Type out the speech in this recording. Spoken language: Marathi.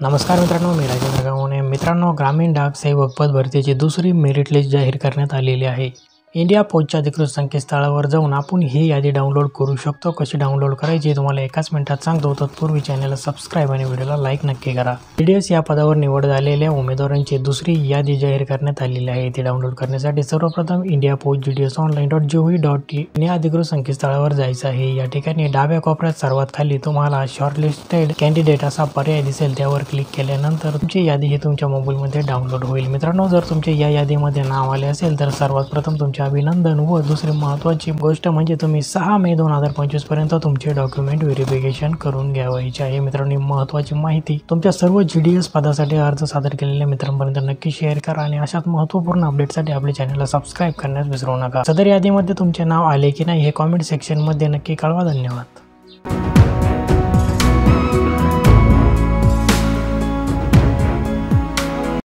नमस्कार मित्रांनो, मी राजेंद्र गावणे. मित्रांनो, ग्रामीण डाक सेवक पद भरतीची दुसरी मेरिट लिस्ट जाहीर करण्यात आलेली आहे. इंडिया पोस्टच्या अधिकृत संकेतस्थळावर जाऊन आपण ही यादी डाउनलोड करू शकतो. कशी डाउनलोड करायची तुम्हाला एकाच मिनिटात सांगतो. तत्पूर्वी चॅनलला सबस्क्राईब आणि व्हिडिओला लाईक नक्की करा. TDS या पदावर निवड झालेल्या उमेदवारांची दुसरी यादी जाहीर करण्यात आलेली आहे. ती डाउनलोड करण्यासाठी सर्वप्रथम इंडिया पोस्ट gdsonline.gov.in या अधिकृत संकेतस्थळावर जायचं आहे. या ठिकाणी डाव्या कोपऱ्यात सर्वात खाली तुम्हाला शॉर्टलिस्टेड कॅन्डिडेट असा पर्याय दिसेल. त्यावर क्लिक केल्यानंतर तुमची यादी ही तुमच्या मोबाईलमध्ये डाउनलोड होईल. मित्रांनो, जर तुमचे या यादीमध्ये नाव आले असेल तर सर्वात प्रथम तुमचे अभिनंदन व दुसरी महत्त्वाची गोष्ट म्हणजे तुम्ही 6 मे 2025 पर्यंत तुमचे डॉक्युमेंट व्हेरिफिकेशन करून घ्यावायचे आहे. मित्रांनो, महत्त्वाची माहिती तुमच्या सर्व GDS पदासाठी अर्ज सादर केलेल्या मित्रांपर्यंत नक्की शेअर करा आणि अशाच महत्त्वपूर्ण अपडेटसाठी आपल्या चॅनलला सबस्क्राईब करण्यास विसरू नका. सदर यादीमध्ये तुमचे नाव आले की नाही हे कॉमेंट सेक्शनमध्ये नक्की कळवा. धन्यवाद.